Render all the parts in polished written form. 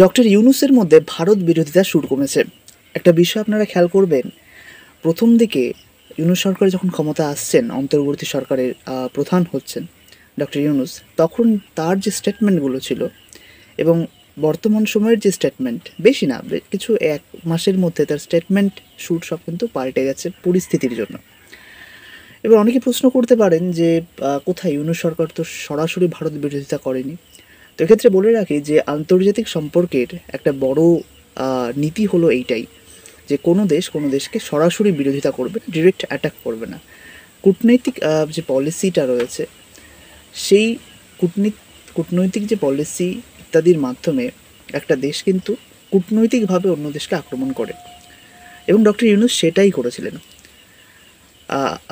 Doctor ইউনূসের মধ্যে ভারত বিরোধিতার সুর কমেছে। একটা বিষয় আপনারা খেয়াল করবেন, প্রথম দিকে ইউনূস সরকার যখন ক্ষমতা আসছেন, অন্তর্বর্তী সরকারের প্রধান হচ্ছেন ডক্টর ইউনূস, তখন তার যে স্টেটমেন্টগুলো ছিল এবং বর্তমান সময়ের যে স্টেটমেন্ট, বেশি না, কিছু এক মাসের মধ্যে তার স্টেটমেন্ট সুর সব কিন্তু পাল্টে গেছে পরিস্থিতির জন্য। এবার অনেকে প্রশ্ন করতে পারেন যে কোথায়, ইউনূস সরকার তো সরাসরি ভারত বিরোধিতা করেনি। তো এক্ষেত্রে বলে রাখি যে আন্তর্জাতিক সম্পর্কের একটা বড় নীতি হলো এইটাই, যে কোনো দেশ কোনো দেশকে সরাসরি বিরোধিতা করবে না, ডিরেক্ট অ্যাটাক করবে না। কূটনৈতিক যে পলিসিটা রয়েছে, সেই কূটনৈতিক যে পলিসি ইত্যাদির মাধ্যমে একটা দেশ কিন্তু কূটনৈতিকভাবে অন্য দেশকে আক্রমণ করে, এবং ডক্টর ইউনূস সেটাই করেছিলেন।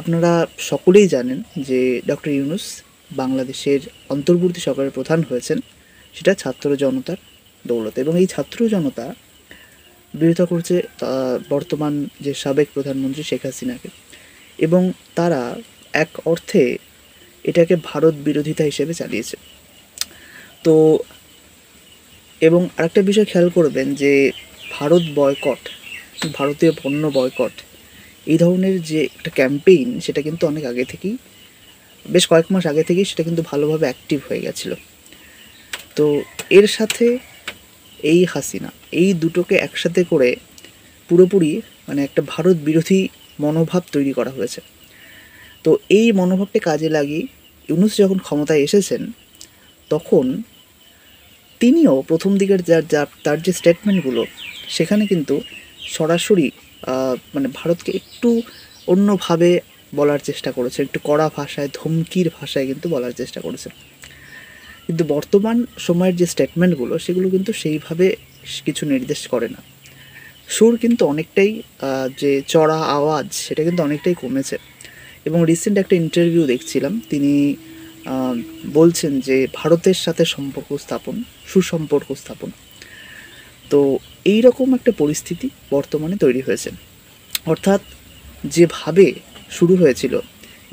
আপনারা সকলেই জানেন যে ডক্টর ইউনূস বাংলাদেশের অন্তর্বর্তী সরকারের প্রধান হয়েছেন, সেটা ছাত্র জনতার দৌলতে, এবং এই ছাত্র জনতা বিরোধিতা করছে বর্তমান যে সাবেক প্রধানমন্ত্রী শেখ হাসিনাকে, এবং তারা এক অর্থে এটাকে ভারত বিরোধিতা হিসেবে চালিয়েছে। তো এবং আরেকটা বিষয় খেয়াল করবেন যে ভারত বয়কট, ভারতীয় পণ্য বয়কট, এই ধরনের যে একটা ক্যাম্পেইন, সেটা কিন্তু অনেক আগে থেকেই, বেশ কয়েক মাস আগে থেকেই সেটা কিন্তু ভালোভাবে অ্যাক্টিভ হয়ে গেছিলো। তো এর সাথে এই হাসিনা, এই দুটোকে একসাথে করে পুরোপুরি মানে একটা ভারত বিরোধী মনোভাব তৈরি করা হয়েছে। তো এই মনোভাবকে কাজে লাগিয়ে ইউনূস যখন ক্ষমতায় এসেছেন, তখন তিনিও প্রথম দিকের তার যে স্টেটমেন্টগুলো, সেখানে কিন্তু সরাসরি মানে ভারতকে একটু অন্যভাবে বলার চেষ্টা করেছে, একটু কড়া ভাষায়, ধমকির ভাষায় কিন্তু বলার চেষ্টা করেছে। কিন্তু বর্তমান সময়ের যে স্টেটমেন্টগুলো, সেগুলো কিন্তু সেইভাবে কিছু নির্দেশ করে না। সুর কিন্তু অনেকটাই, যে চড়া আওয়াজ, সেটা কিন্তু অনেকটাই কমেছে। এবং রিসেন্ট একটা ইন্টারভিউ দেখছিলাম, তিনি বলছেন যে ভারতের সাথে সম্পর্ক স্থাপন, সুসম্পর্ক স্থাপন। তো এই রকম একটা পরিস্থিতি বর্তমানে তৈরি হয়েছে। অর্থাৎ যেভাবে শুরু হয়েছিল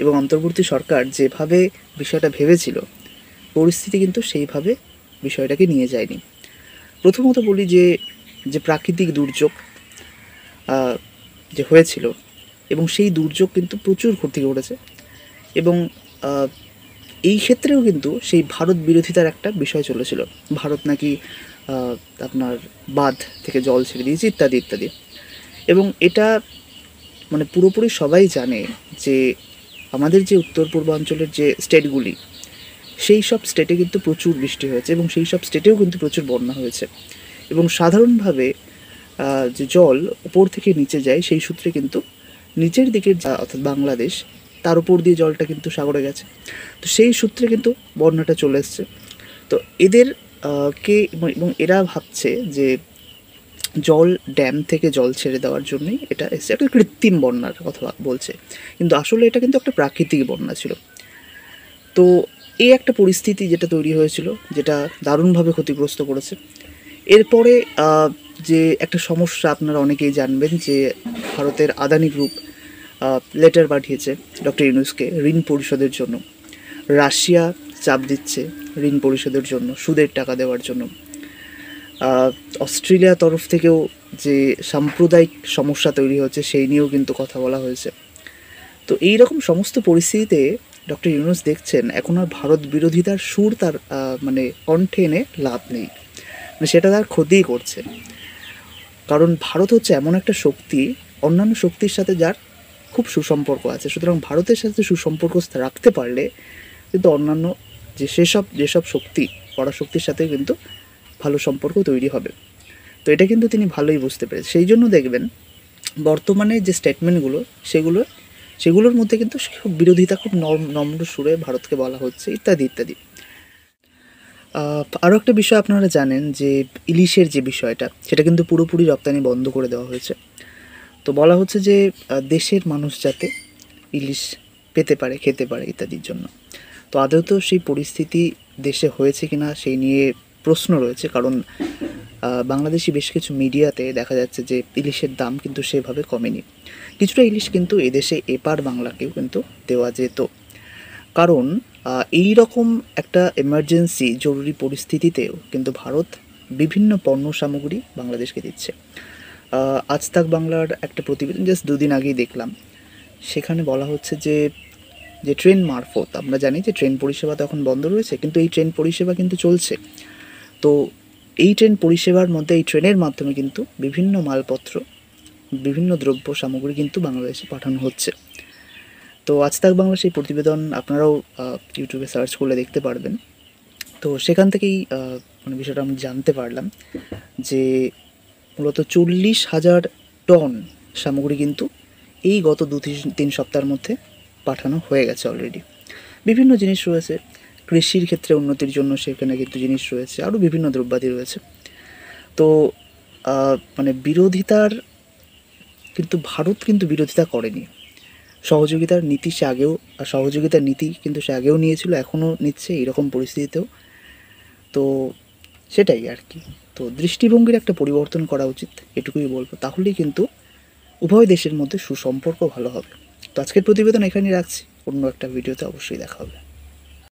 এবং অন্তর্বর্তী সরকার যেভাবে বিষয়টা ভেবেছিল, পরিস্থিতি কিন্তু সেইভাবে বিষয়টাকে নিয়ে যায়নি। প্রথমত বলি যে প্রাকৃতিক দুর্যোগ যে হয়েছিল, এবং সেই দুর্যোগ কিন্তু প্রচুর ক্ষতি করেছে, এবং এই ক্ষেত্রেও কিন্তু সেই ভারত বিরোধিতার একটা বিষয় চলেছিল। ভারত নাকি আপনার বাঁধ থেকে জল ছেড়ে দিয়েছে, ইত্যাদি ইত্যাদি। এবং এটা মানে পুরোপুরি সবাই জানে যে আমাদের যে উত্তর পূর্বাঞ্চলের যে স্টেটগুলি, সেই সব স্টেটে কিন্তু প্রচুর বৃষ্টি হয়েছে, এবং সেই সব স্টেটেও কিন্তু প্রচুর বন্যা হয়েছে। এবং সাধারণভাবে যে জল উপর থেকে নিচে যায়, সেই সূত্রে কিন্তু নিচের দিকের অর্থাৎ বাংলাদেশ, তার উপর দিয়ে জলটা কিন্তু সাগরে গেছে। তো সেই সূত্রে কিন্তু বন্যাটা চলে এসছে। তো এদের এবং এরা ভাবছে যে জল ড্যাম থেকে জল ছেড়ে দেওয়ার জন্যই এটা এসছে, একটা কৃত্রিম বন্যার কথা বলছে, কিন্তু আসলে এটা কিন্তু একটা প্রাকৃতিক বন্যা ছিল। তো এই একটা পরিস্থিতি যেটা তৈরি হয়েছিল, যেটা দারুণভাবে ক্ষতিগ্রস্ত করেছে। এরপরে যে একটা সমস্যা আপনারা অনেকেই জানবেন, যে ভারতের আদানি গ্রুপ লেটার পাঠিয়েছে ডক্টর ইউনূসকে ঋণ পরিশোধের জন্য। রাশিয়া চাপ দিচ্ছে ঋণ পরিশোধের জন্য, সুদের টাকা দেওয়ার জন্য। অস্ট্রেলিয়ার তরফ থেকেও যে সাম্প্রদায়িক সমস্যা তৈরি হচ্ছে, সেই নিয়েও কিন্তু কথা বলা হয়েছে। তো এই রকম সমস্ত পরিস্থিতিতে ডক্টর ইউনূস দেখছেন এখন আর ভারত বিরোধিতার সুর তার মানে কণ্ঠে এনে লাভ নেই, মানে সেটা তার ক্ষতিই করছে। কারণ ভারত হচ্ছে এমন একটা শক্তি, অন্যান্য শক্তির সাথে যার খুব সুসম্পর্ক আছে, সুতরাং ভারতের সাথে সুসম্পর্ক রাখতে পারলে কিন্তু অন্যান্য যেসব শক্তি, পরাশক্তির সাথে কিন্তু ভালো সম্পর্ক তৈরি হবে। তো এটা কিন্তু তিনি ভালোই বুঝতে পেরেছেন। সেই জন্য দেখবেন বর্তমানে যে স্টেটমেন্টগুলো, সেগুলোর মধ্যে কিন্তু বিরোধিতা খুব নম্র সুরে ভারতকে বলা হচ্ছে, ইত্যাদি ইত্যাদি। আরও একটা বিষয় আপনারা জানেন, যে ইলিশের যে বিষয়টা, সেটা কিন্তু পুরোপুরি রপ্তানি বন্ধ করে দেওয়া হয়েছে। তো বলা হচ্ছে যে দেশের মানুষ যাতে ইলিশ পেতে পারে, খেতে পারে, ইত্যাদির জন্য। তো আদৌ তো সেই পরিস্থিতি দেশে হয়েছে কিনা সেই নিয়ে প্রশ্ন রয়েছে, কারণ বাংলাদেশি বেশ কিছু মিডিয়াতে দেখা যাচ্ছে যে ইলিশের দাম কিন্তু সেভাবে কমেনি। কিছুটা ইলিশ কিন্তু এদেশে এপার বাংলাকেও কিন্তু দেওয়া যেত, কারণ এই রকম একটা এমার্জেন্সি জরুরি পরিস্থিতিতেও কিন্তু ভারত বিভিন্ন পণ্য সামগ্রী বাংলাদেশকে দিচ্ছে। আজ তাক বাংলার একটা প্রতিবেদন জাস্ট দুদিন আগেই দেখলাম, সেখানে বলা হচ্ছে যে যে ট্রেন মারফত, আমরা জানি যে ট্রেন পরিষেবা তো এখন বন্ধ রয়েছে, কিন্তু এই ট্রেন পরিষেবা কিন্তু চলছে। তো এই ট্রেন পরিষেবার মধ্যে এই ট্রেনের মাধ্যমে কিন্তু বিভিন্ন মালপত্র, বিভিন্ন দ্রব্য সামগ্রী কিন্তু বাংলাদেশে পাঠানো হচ্ছে। তো আজ তাক বাংলা সেই প্রতিবেদন আপনারাও ইউটিউবে সার্চ করলে দেখতে পারবেন। তো সেখান থেকেই মানে বিষয়টা আমি জানতে পারলাম যে মূলত 40,000 টন সামগ্রী কিন্তু এই গত 2-3 সপ্তাহের মধ্যে পাঠানো হয়ে গেছে অলরেডি। বিভিন্ন জিনিস রয়েছে, কৃষির ক্ষেত্রে উন্নতির জন্য সেখানে কিন্তু জিনিস রয়েছে, আরও বিভিন্ন দ্রব্যাদি রয়েছে। তো মানে বিরোধিতার কিন্তু ভারত কিন্তু বিরোধিতা করেনি। সহযোগিতার নীতি সে আগেও, সহযোগিতার নীতি কিন্তু সে আগেও নিয়েছিল, এখনও নিচ্ছে এরকম পরিস্থিতিতেও। তো সেটাই আর কি। তো দৃষ্টিভঙ্গির একটা পরিবর্তন করা উচিত, এটুকুই বলবো। তাহলেই কিন্তু উভয় দেশের মধ্যে সুসম্পর্ক ভালো হবে। তো আজকের প্রতিবেদন এখানেই রাখছি, অন্য একটা ভিডিওতে অবশ্যই দেখা হবে।